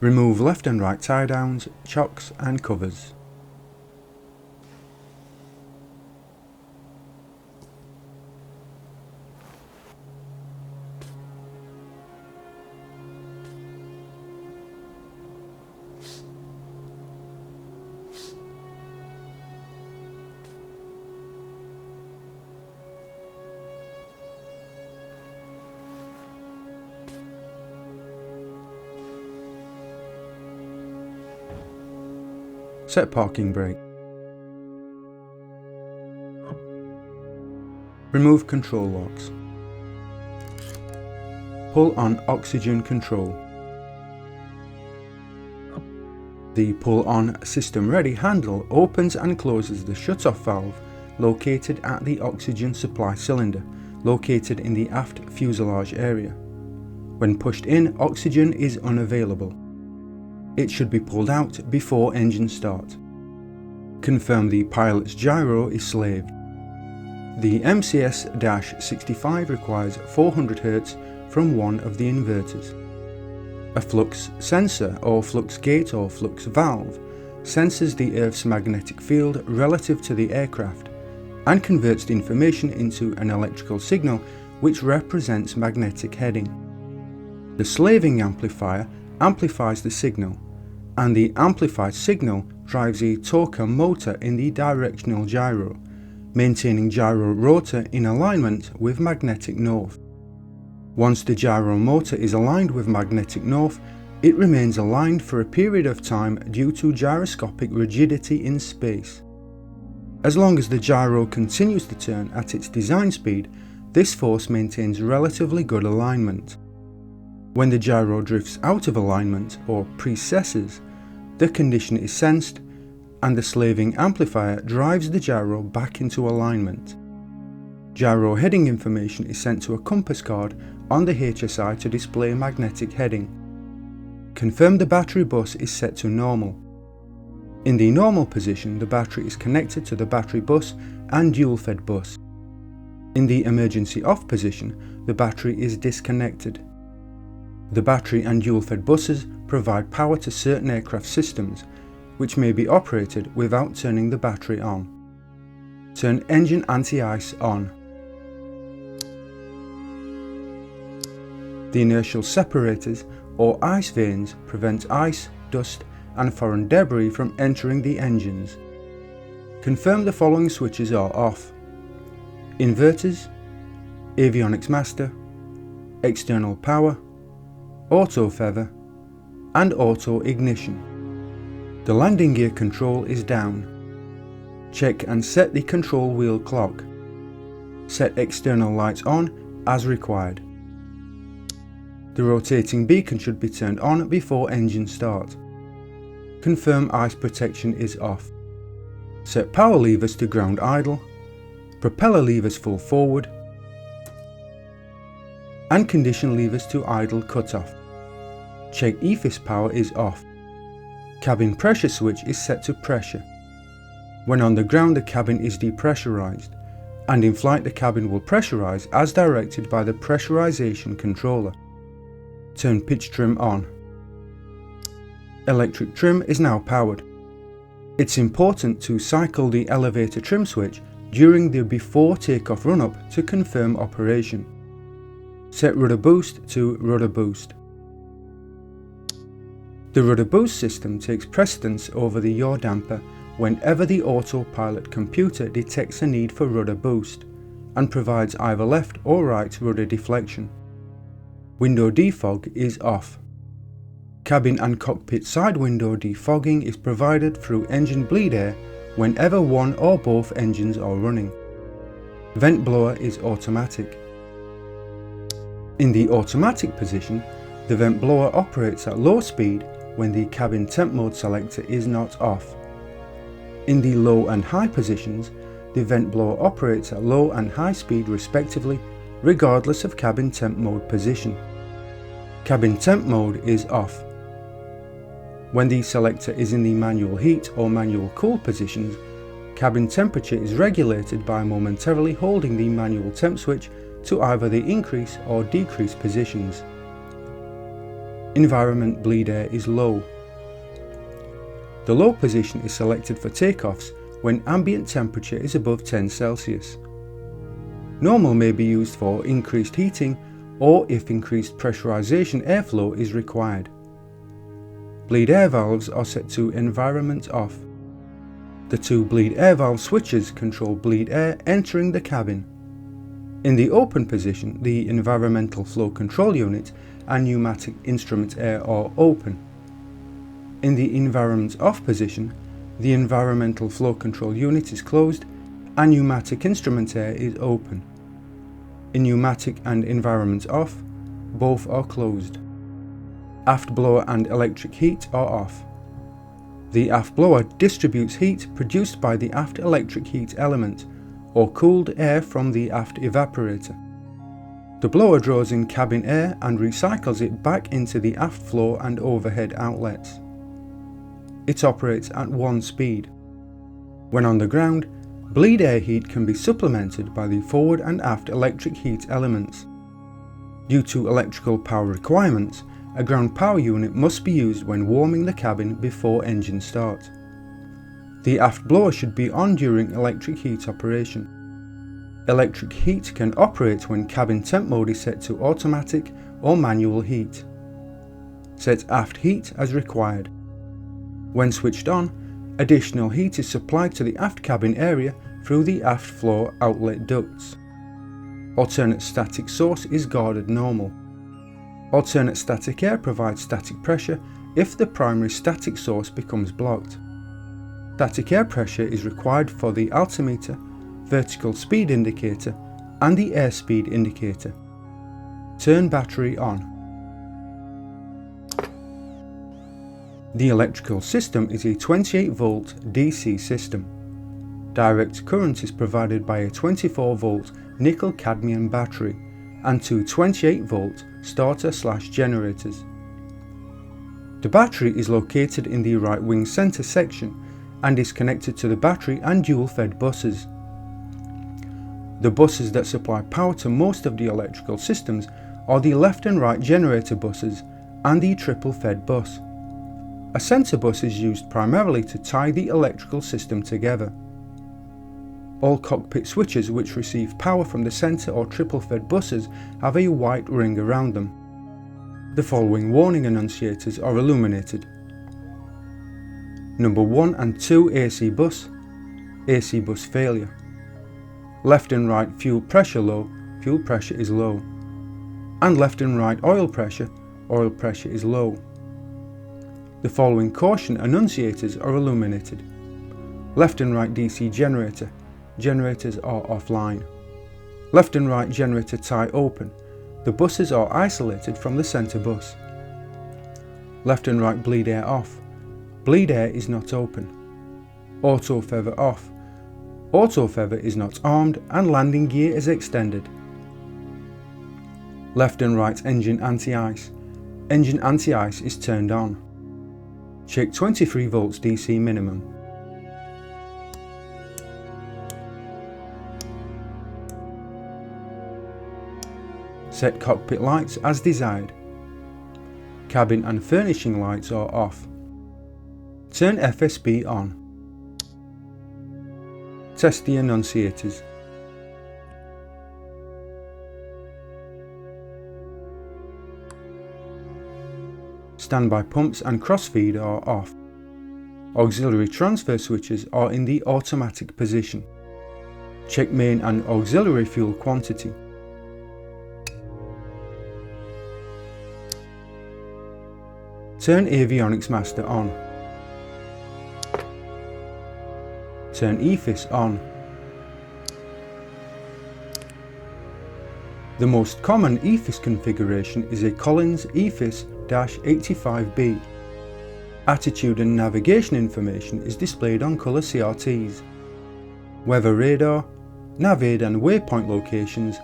Remove left and right tie downs, chocks and covers. Set parking brake. Remove control locks. Pull on oxygen control. The pull on system ready handle opens and closes the shut-off valve located at the oxygen supply cylinder, located in the aft fuselage area. When pushed in, oxygen is unavailable. It should be pulled out before engine start. Confirm the pilot's gyro is slaved. The MCS-65 requires 400 Hz from one of the inverters. A flux sensor or flux gate or flux valve senses the Earth's magnetic field relative to the aircraft and converts the information into an electrical signal which represents magnetic heading. The slaving amplifier amplifies the signal, and the amplified signal drives a torque motor in the directional gyro, maintaining gyro rotor in alignment with magnetic north. Once the gyro motor is aligned with magnetic north, it remains aligned for a period of time due to gyroscopic rigidity in space. As long as the gyro continues to turn at its design speed, this force maintains relatively good alignment. When the gyro drifts out of alignment or precesses, the condition is sensed and the slaving amplifier drives the gyro back into alignment. Gyro heading information is sent to a compass card on the HSI to display magnetic heading. Confirm the battery bus is set to normal. In the normal position, the battery is connected to the battery bus and dual-fed bus. In the emergency off position, the battery is disconnected. The battery and dual-fed buses provide power to certain aircraft systems, which may be operated without turning the battery on. Turn engine anti-ice on. The inertial separators or ice vanes prevent ice, dust and foreign debris from entering the engines. Confirm the following switches are off: inverters, avionics master, external power, auto feather and auto ignition. The landing gear control is down. Check and set the control wheel clock. Set external lights on as required. The rotating beacon should be turned on before engine start. Confirm ice protection is off. Set power levers to ground idle, propeller levers full forward and condition levers to idle cutoff. Check EFIS power is off. Cabin pressure switch is set to pressure. When on the ground, the cabin is depressurized, and in flight the cabin will pressurize as directed by the pressurization controller. Turn pitch trim on. Electric trim is now powered. It's important to cycle the elevator trim switch during the before takeoff run-up to confirm operation. Set rudder boost to rudder boost. The rudder boost system takes precedence over the yaw damper whenever the autopilot computer detects a need for rudder boost and provides either left or right rudder deflection. Window defog is off. Cabin and cockpit side window defogging is provided through engine bleed air whenever one or both engines are running. Vent blower is automatic. In the automatic position, the vent blower operates at low speed when the cabin temp mode selector is not off. In the low and high positions, the vent blower operates at low and high speed respectively, regardless of cabin temp mode position. Cabin temp mode is off. When the selector is in the manual heat or manual cool positions, cabin temperature is regulated by momentarily holding the manual temp switch to either the increase or decrease positions. Environment bleed air is low. The low position is selected for takeoffs when ambient temperature is above 10 Celsius. Normal may be used for increased heating or if increased pressurization airflow is required. Bleed air valves are set to environment off. The two bleed air valve switches control bleed air entering the cabin. In the open position, the environmental flow control unit and pneumatic instrument air are open. In the environment off position, the environmental flow control unit is closed and pneumatic instrument air is open. In pneumatic and environment off, both are closed. Aft blower and electric heat are off. The aft blower distributes heat produced by the aft electric heat element, or cooled air from the aft evaporator. The blower draws in cabin air and recycles it back into the aft floor and overhead outlets. It operates at 1 speed. When on the ground, bleed air heat can be supplemented by the forward and aft electric heat elements. Due to electrical power requirements, a ground power unit must be used when warming the cabin before engine start. The aft blower should be on during electric heat operation. Electric heat can operate when cabin temp mode is set to automatic or manual heat. Set aft heat as required. When switched on, additional heat is supplied to the aft cabin area through the aft floor outlet ducts. Alternate static source is guarded normal. Alternate static air provides static pressure if the primary static source becomes blocked. Static air pressure is required for the altimeter, vertical speed indicator and the airspeed indicator. Turn battery on. The electrical system is a 28 volt DC system. Direct current is provided by a 24 volt nickel cadmium battery and two 28 volt starter/generators. The battery is located in the right wing center section and is connected to the battery and dual fed buses. The buses that supply power to most of the electrical systems are the left and right generator buses and the triple fed bus. A center bus is used primarily to tie the electrical system together. All cockpit switches which receive power from the center or triple fed buses have a white ring around them. The following warning annunciators are illuminated. Number 1 and 2 AC bus failure. Left and right fuel pressure low, fuel pressure is low. And left and right oil pressure is low. The following caution annunciators are illuminated. Left and right DC generator, generators are offline. Left and right generator tie open, the buses are isolated from the center bus. Left and right bleed air off, bleed air is not open. Auto feather off, auto feather is not armed and landing gear is extended. Left and right engine anti-ice, engine anti-ice is turned on. Check 23 volts DC minimum. Set cockpit lights as desired. Cabin and furnishing lights are off. Turn FSB on. Test the annunciators. Standby pumps and crossfeed are off. Auxiliary transfer switches are in the automatic position. Check main and auxiliary fuel quantity. Turn avionics master on. Turn EFIS on. The most common EFIS configuration is a Collins EFIS-85B. Attitude and navigation information is displayed on colour CRTs. Weather radar, NavAid and waypoint locations,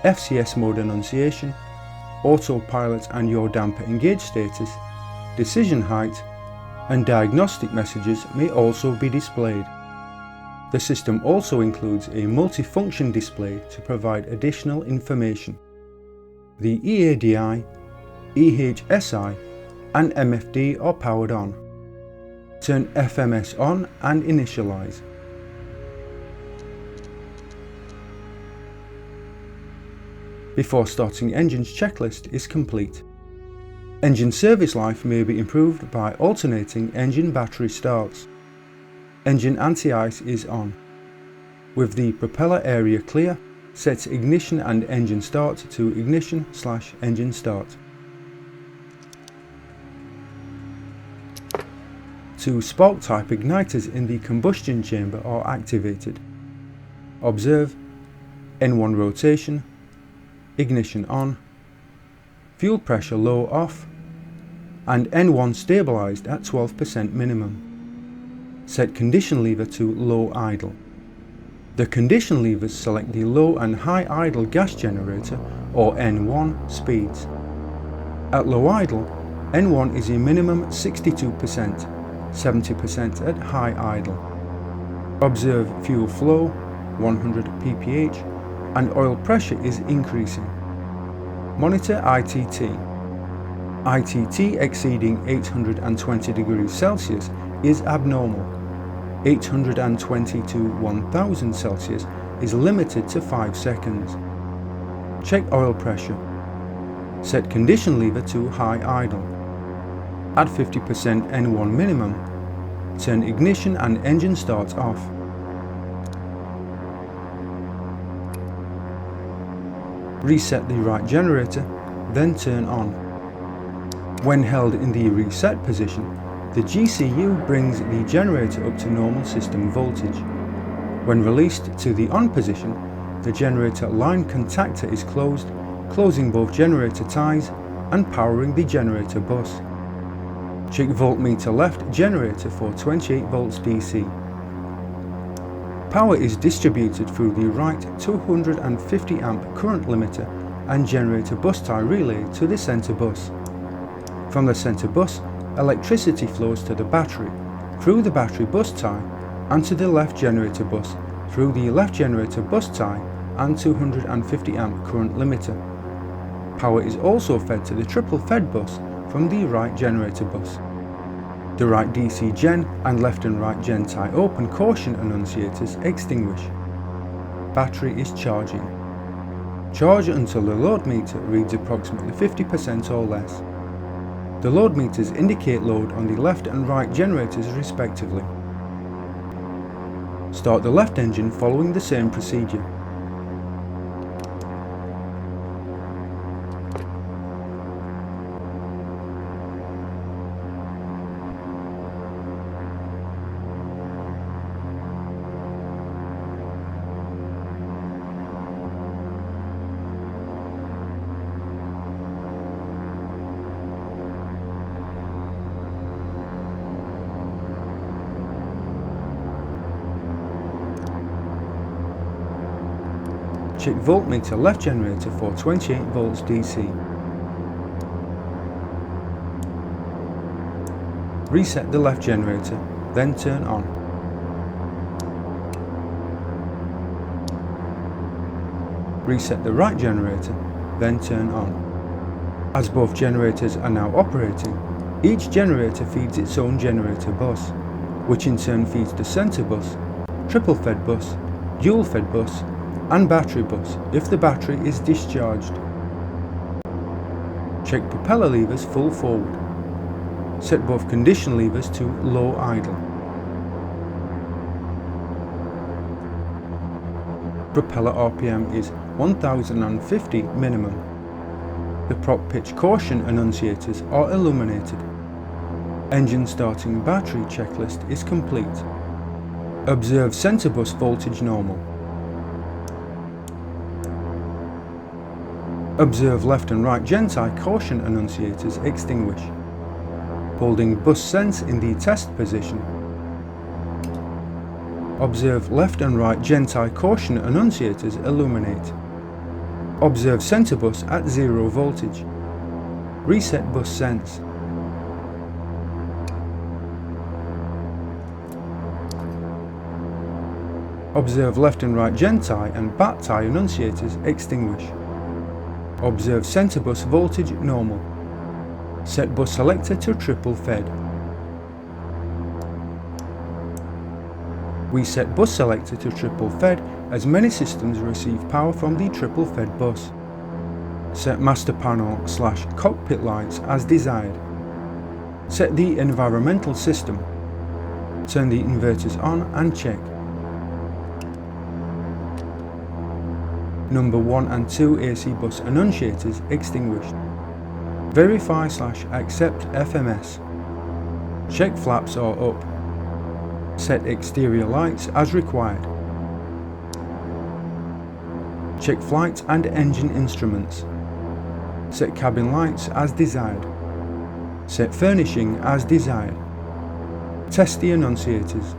FCS mode annunciation, autopilot and yaw damper engage status, decision height, and diagnostic messages may also be displayed. The system also includes a multifunction display to provide additional information. The EADI, EHSI and MFD are powered on. Turn FMS on and initialize. Before starting engine's checklist is complete. Engine service life may be improved by alternating engine battery starts. Engine anti-ice is on. With the propeller area clear, set ignition and engine start to ignition/engine start. Two spark type igniters in the combustion chamber are activated. Observe N1 rotation, ignition on, fuel pressure low off, and N1 stabilized at 12% minimum. Set condition lever to low idle. The condition levers select the low and high idle gas generator or N1 speeds. At low idle, N1 is a minimum 62%, 70% at high idle. Observe fuel flow, 100 pph, and oil pressure is increasing. Monitor ITT. ITT exceeding 820 degrees Celsius is abnormal. 820 to 1000 Celsius is limited to 5 seconds. Check oil pressure. Set condition lever to high idle. At 50% N1 minimum, turn ignition and engine start off. Reset the right generator, then turn on. When held in the reset position, the GCU brings the generator up to normal system voltage. When released to the on position, the generator line contactor is closed, closing both generator ties and powering the generator bus. Check voltmeter left generator for 28 volts DC. Power is distributed through the right 250 amp current limiter and generator bus tie relay to the center bus. From the center bus, electricity flows to the battery, through the battery bus tie, and to the left generator bus, through the left generator bus tie and 250 amp current limiter. Power is also fed to the triple fed bus from the right generator bus. The right DC gen and left and right gen tie open caution annunciators extinguish. Battery is charging. Charge until the load meter reads approximately 50% or less. The load meters indicate load on the left and right generators respectively. Start the left engine following the same procedure. Check voltmeter left generator for 28 volts DC. Reset the left generator, then turn on. Reset the right generator, then turn on. As both generators are now operating, each generator feeds its own generator bus, which in turn feeds the center bus, triple fed bus, dual fed bus, and battery bus if the battery is discharged. Check propeller levers full forward. Set both condition levers to low idle. Propeller RPM is 1050 minimum. The prop pitch caution annunciators are illuminated. Engine starting battery checklist is complete. Observe center bus voltage normal. Observe left and right gen tie caution annunciators extinguish. Holding bus sense in the test position. Observe left and right gen tie caution annunciators illuminate. Observe center bus at 0 voltage. Reset bus sense. Observe left and right gen tie and bat tie annunciators extinguish. Observe center bus voltage normal. Set bus selector to triple fed. We set bus selector to triple fed as many systems receive power from the triple fed bus. Set master panel / cockpit lights as desired. Set the environmental system. Turn the inverters on and check. Number 1 and 2 AC bus annunciators extinguished. Verify / accept FMS. Check flaps are up. Set exterior lights as required. Check flight and engine instruments. Set cabin lights as desired. Set furnishing as desired. Test the annunciators.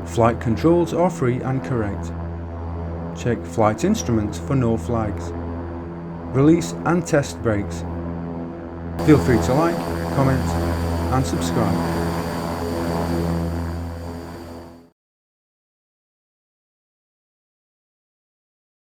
Flight controls are free and correct. Check flight instruments for no flags. Release and test brakes. Feel free to like, comment and subscribe.